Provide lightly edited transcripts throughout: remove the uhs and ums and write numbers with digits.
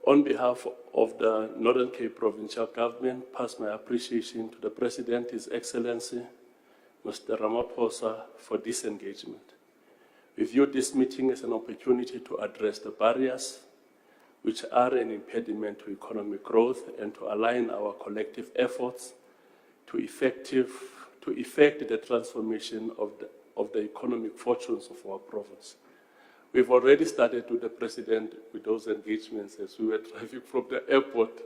On behalf of the Northern Cape Provincial Government, pass my appreciation to the President, His Excellency, Mr. Ramaphosa, for this engagement. We view this meeting as an opportunity to address the barriers which are an impediment to economic growth and to align our collective efforts to effect the transformation of the economic fortunes of our province. We've already started with the President with those engagements as we were driving from the airport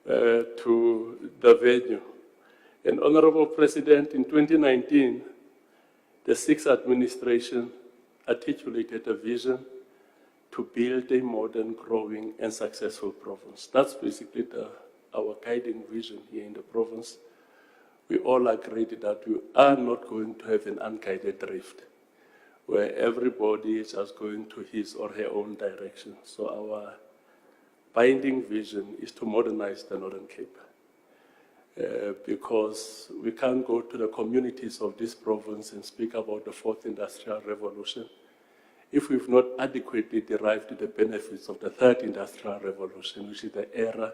to the venue. And Honorable President, in 2019, the Sixth Administration articulated a vision to build a modern, growing, and successful province. That's basically our guiding vision here in the province. We all agreed that we are not going to have an unguided drift, where everybody is just going to his or her own direction. So our binding vision is to modernize the Northern Cape. Because we can't go to the communities of this province and speak about the fourth industrial revolution if we've not adequately derived the benefits of the third industrial revolution, which is the era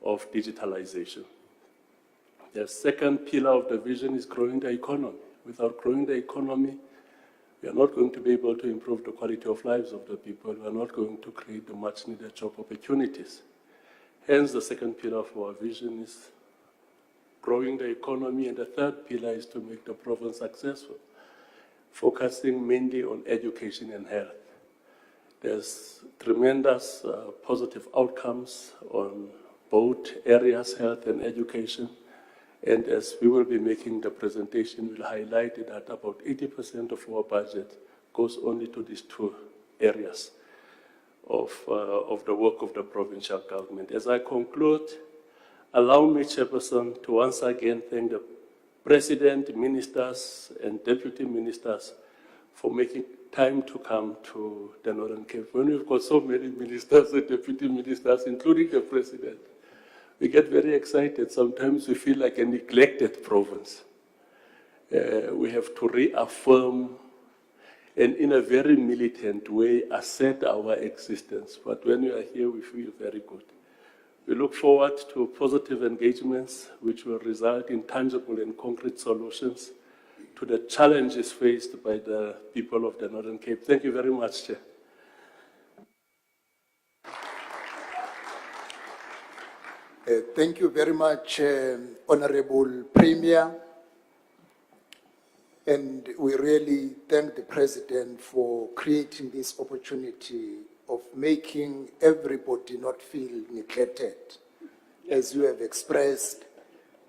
of digitalization. The second pillar of the vision is growing the economy. Without growing the economy, we are not going to be able to improve the quality of lives of the people. We are not going to create the much needed job opportunities. Hence, the second pillar of our vision is growing the economy, and the third pillar is to make the province successful, focusing mainly on education and health. There's tremendous positive outcomes on both areas, health and education. And as we will be making the presentation, we'll highlight that about 80% of our budget goes only to these two areas of the work of the provincial government. As I conclude, allow me, Chairperson, to once again thank the President, Ministers, and Deputy Ministers for making time to come to the Northern Cape. When we've got so many ministers and Deputy Ministers, including the President, we get very excited. Sometimes we feel like a neglected province. We have to reaffirm and in a very militant way assert our existence. But when we are here, we feel very good. We look forward to positive engagements which will result in tangible and concrete solutions to the challenges faced by the people of the Northern Cape. Thank you very much, Chair. Thank you very much, Honorable Premier. And we really thank the President for creating this opportunity of making everybody not feel neglected. As you have expressed,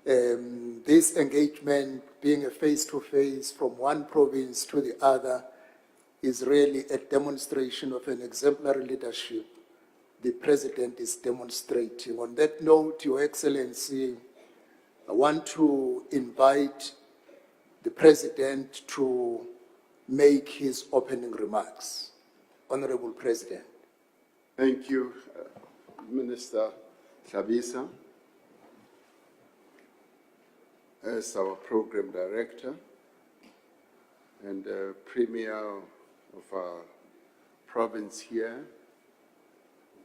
this engagement being a face-to-face from one province to the other is really a demonstration of an exemplary leadership the President is demonstrating. On that note, Your Excellency, I want to invite the President to make his opening remarks. Honorable President. Thank you, Minister Tlhabisa. As our Program Director and Premier of our province here,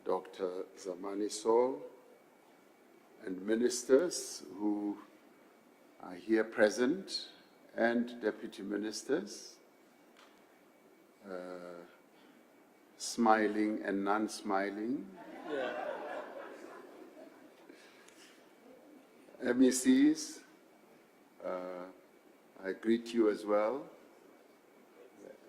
Dr. Zamani Saul, and ministers who are here present, and deputy ministers, smiling and non-smiling, MECs, I greet you as well,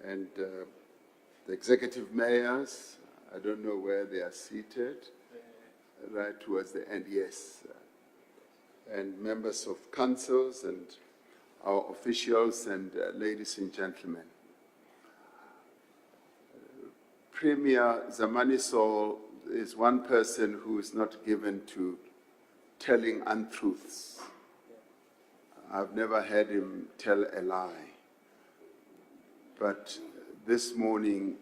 and the executive mayors. I don't know where they are seated, right towards the end, yes. And members of councils and our officials and ladies and gentlemen. Premier Zamani Saul is one person who is not given to telling untruths. I've never heard him tell a lie. But this morning,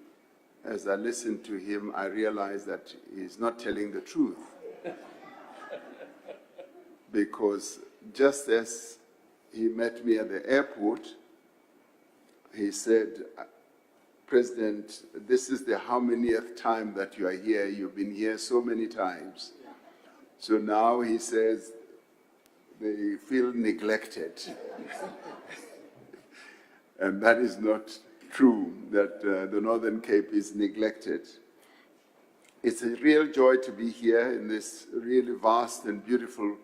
as I listened to him, I realized that he's not telling the truth. Because just as he met me at the airport, he said, President, this is the how manyth time that you are here? You've been here so many times. So now he says they feel neglected. And that is not true, that the Northern Cape is neglected. It's a real joy to be here in this really vast and beautiful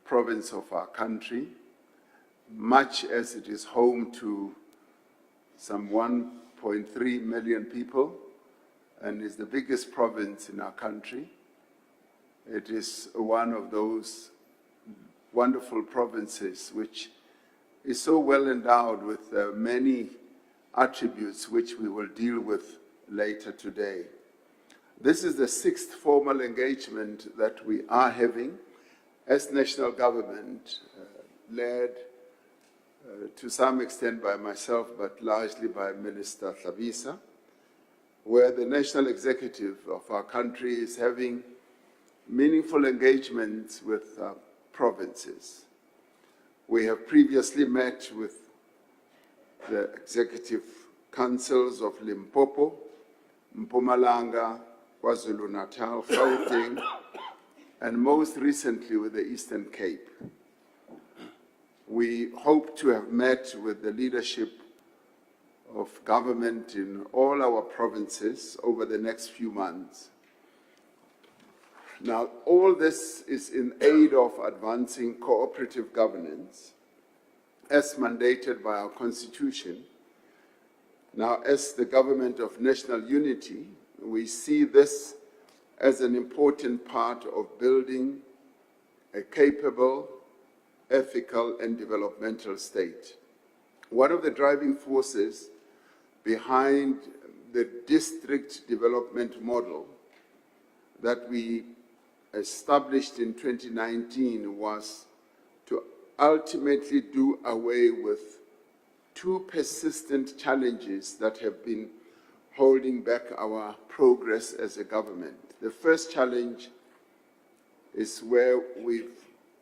province of our country, much as it is home to some 1.3 million people and is the biggest province in our country. It is one of those wonderful provinces which is so well endowed with many attributes which we will deal with later today. This is the 6th formal engagement that we are having as national government, led to some extent by myself, but largely by Minister Tlhabisa, where the national executive of our country is having meaningful engagements with provinces. We have previously met with the executive councils of Limpopo, Mpumalanga, KwaZulu-Natal, Gauteng, and most recently with the Eastern Cape. We hope to have met with the leadership of government in all our provinces over the next few months. Now, all this is in aid of advancing cooperative governance as mandated by our Constitution. Now, as the government of national unity, we see this as an important part of building a capable, ethical, and developmental state. One of the driving forces behind the district development model that we established in 2019 was to ultimately do away with two persistent challenges that have been holding back our progress as a government. The first challenge is where we've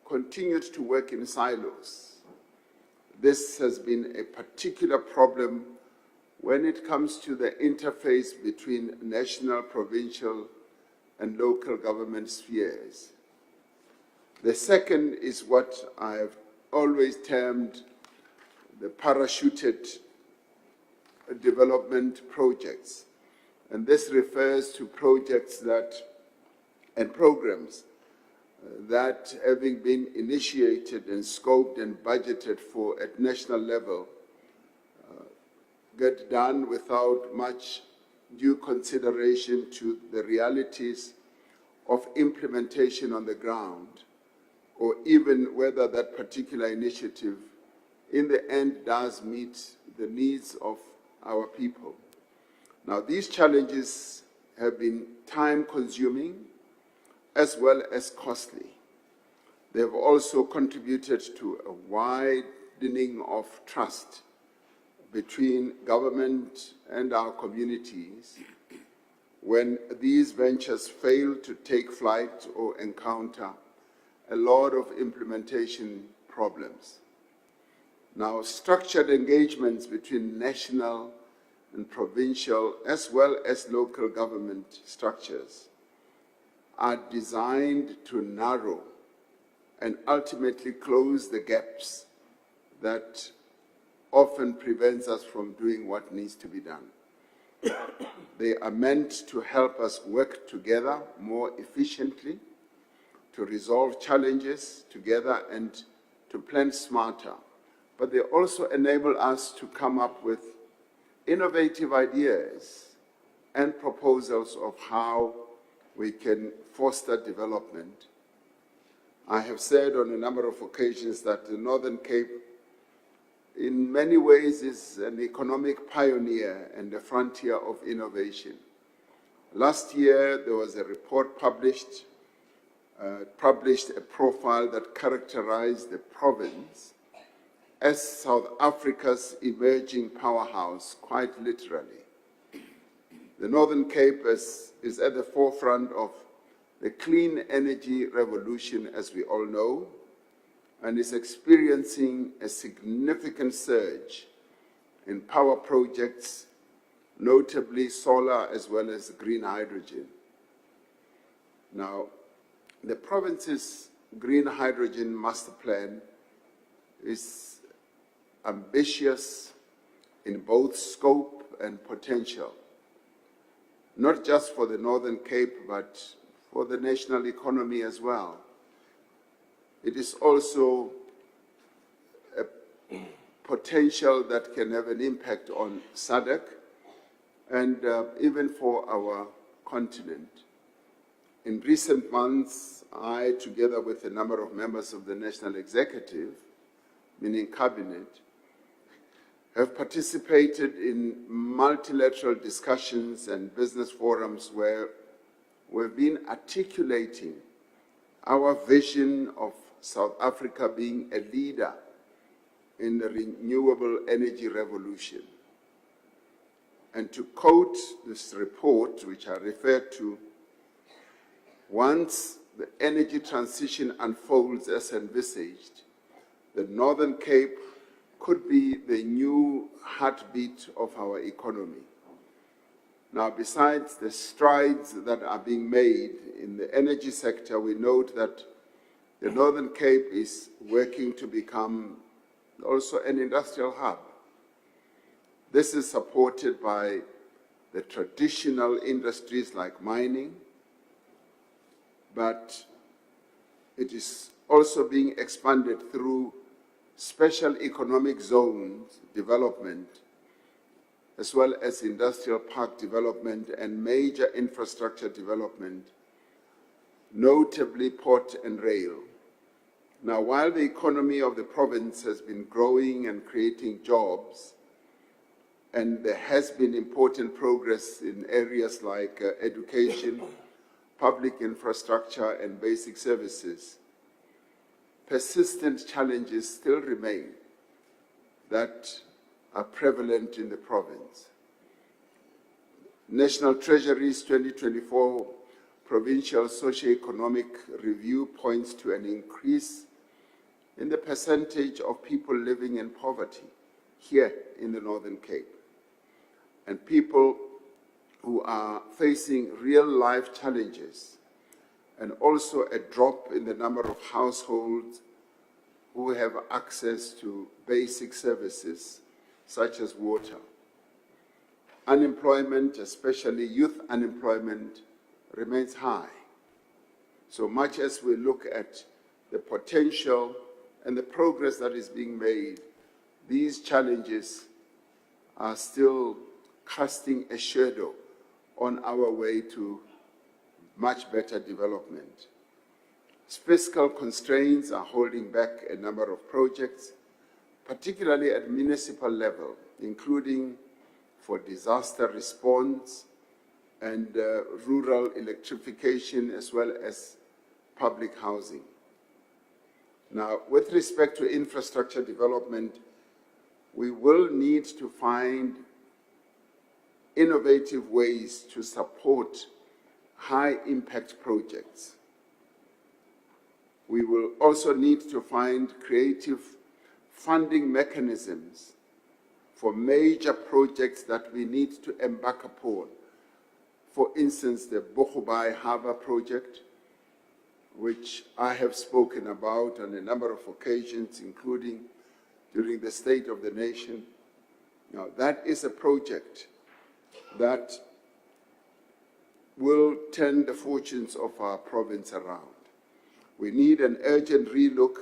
continued to work in silos. This has been a particular problem when it comes to the interface between national, provincial, and local government spheres. The second is what I have always termed the parachuted development projects. And this refers to projects and programs that, having been initiated and scoped and budgeted for at national level, get done without much due consideration to the realities of implementation on the ground, or even whether that particular initiative in the end does meet the needs of our people. Now, these challenges have been time-consuming as well as costly. They have also contributed to a widening of trust between government and our communities when these ventures fail to take flight or encounter a lot of implementation problems. Now, structured engagements between national and provincial as well as local government structures are designed to narrow and ultimately close the gaps that often prevents us from doing what needs to be done. They are meant to help us work together more efficiently, to resolve challenges together and to plan smarter. But they also enable us to come up with innovative ideas and proposals of how we can foster development. I have said on a number of occasions that the Northern Cape in many ways is an economic pioneer and a frontier of innovation. Last year, there was a report published a profile that characterized the province as South Africa's emerging powerhouse, quite literally. The Northern Cape is at the forefront of the clean energy revolution, as we all know, and is experiencing a significant surge in power projects notably solar as well as green hydrogen. Now, the province's green hydrogen master plan is ambitious in both scope and potential, not just for the Northern Cape, but for the national economy as well. It is also a potential that can have an impact on SADC and even for our continent. In recent months, I, together with a number of members of the National Executive, meaning Cabinet, have participated in multilateral discussions and business forums where we've been articulating our vision of South Africa being a leader in the renewable energy revolution. And to quote this report, which I referred to, once the energy transition unfolds as envisaged, the Northern Cape could be the new heartbeat of our economy. Now, besides the strides that are being made in the energy sector, we note that the Northern Cape is working to become also an industrial hub. This is supported by the traditional industries like mining, but it is also being expanded through special economic zones development, as well as industrial park development and major infrastructure development, notably port and rail. Now, while the economy of the province has been growing and creating jobs, and there has been important progress in areas like education, public infrastructure, and basic services, persistent challenges still remain that are prevalent in the province. National Treasury's 2024 Provincial Socio-Economic Review points to an increase in the percentage of people living in poverty here in the Northern Cape, and people who are facing real-life challenges, and also a drop in the number of households who have access to basic services such as water. Unemployment, especially youth unemployment, remains high. So much as we look at the potential and the progress that is being made, these challenges are still casting a shadow on our way to much better development. Fiscal constraints are holding back a number of projects, particularly at municipal level, including for disaster response and rural electrification, as well as public housing. Now, with respect to infrastructure development, we will need to find innovative ways to support high-impact projects. We will also need to find creative funding mechanisms for major projects that we need to embark upon. For instance, the Bogobai Harbour project, which I have spoken about on a number of occasions, including during the State of the Nation. Now, that is a project that will turn the fortunes of our province around. We need an urgent relook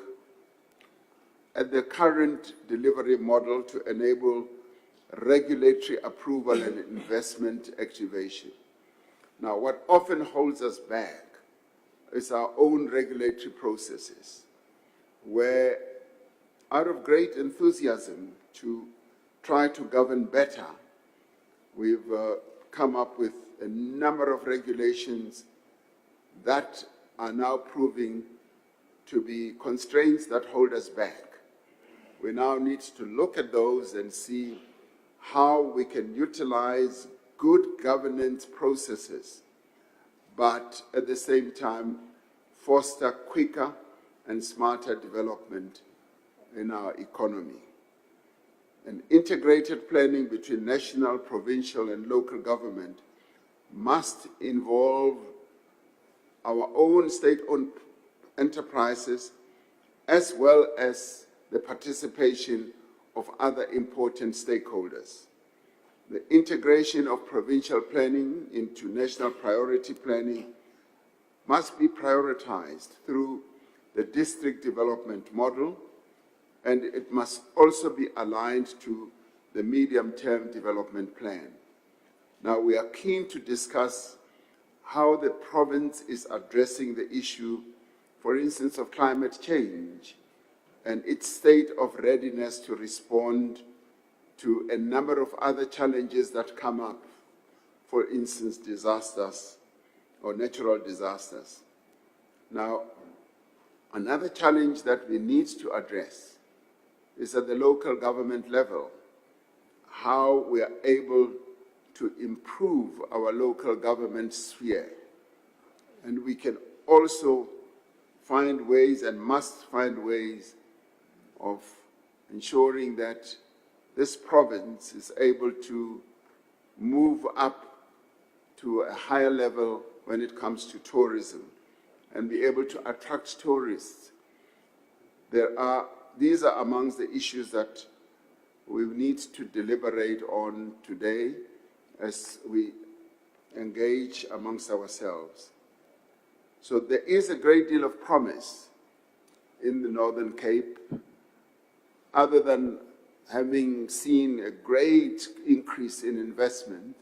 at the current delivery model to enable regulatory approval and investment activation. Now, what often holds us back is our own regulatory processes, where out of great enthusiasm to try to govern better, we've come up with a number of regulations that are now proving to be constraints that hold us back. We now need to look at those and see how we can utilize good governance processes, but at the same time foster quicker and smarter development in our economy. And integrated planning between national, provincial, and local government must involve our own state-owned enterprises as well as the participation of other important stakeholders. The integration of provincial planning into national priority planning must be prioritized through the district development model, and it must also be aligned to the medium-term development plan. Now, we are keen to discuss how the province is addressing the issue, for instance, of climate change and its state of readiness to respond to a number of other challenges that come up, for instance, disasters or natural disasters. Now, another challenge that we need to address is at the local government level, how we are able to improve our local government sphere. And we can also find ways and must find ways of ensuring that this province is able to move up to a higher level when it comes to tourism and be able to attract tourists. These are amongst the issues that we need to deliberate on today as we engage amongst ourselves. So there is a great deal of promise in the Northern Cape, other than having seen a great increase in investment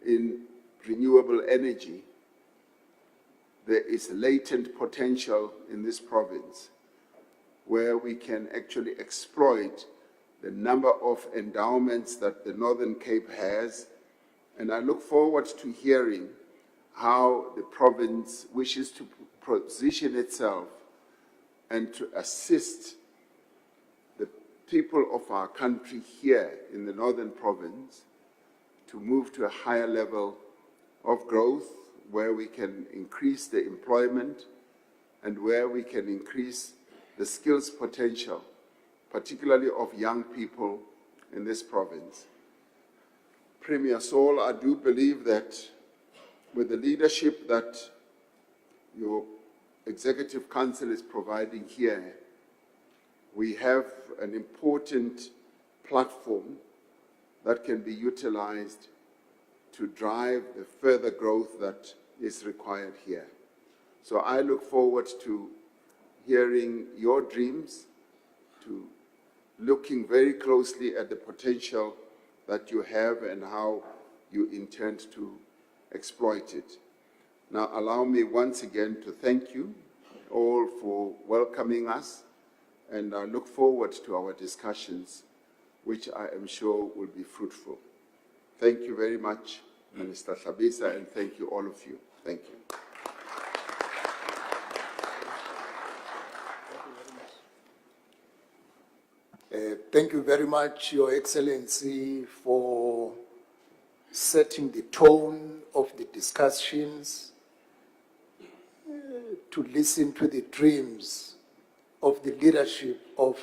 in renewable energy. There is latent potential in this province where we can actually exploit the number of endowments that the Northern Cape has, and I look forward to hearing how the province wishes to position itself and to assist the people of our country here in the Northern Province to move to a higher level of growth where we can increase the employment and where we can increase the skills potential, particularly of young people in this province. Premier Saul, I do believe that with the leadership that your Executive Council is providing here, we have an important platform that can be utilized to drive the further growth that is required here. So I look forward to hearing your dreams, to looking very closely at the potential that you have and how you intend to exploit it. Now, allow me once again to thank you all for welcoming us, and I look forward to our discussions, which I am sure will be fruitful. Thank you very much, Minister Hlabisa, and thank you, all of you. Thank you. Thank you very much, Your Excellency, for setting the tone of the discussions, to listen to the dreams of the leadership of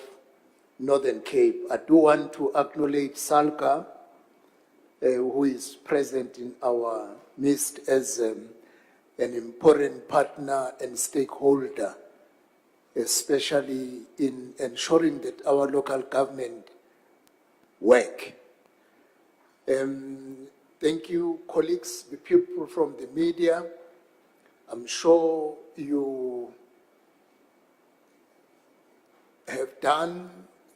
Northern Cape. I do want to acknowledge Salka, who is present in our midst as an important partner and stakeholder, especially in ensuring that our local government work. Thank you, colleagues, the people from the media. I'm sure you have done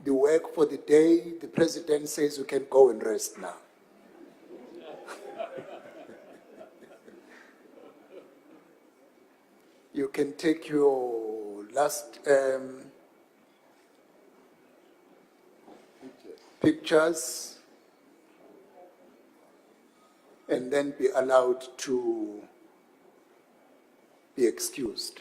the work for the day. The president says you can go and rest now. You can take your last pictures and then be allowed to be excused.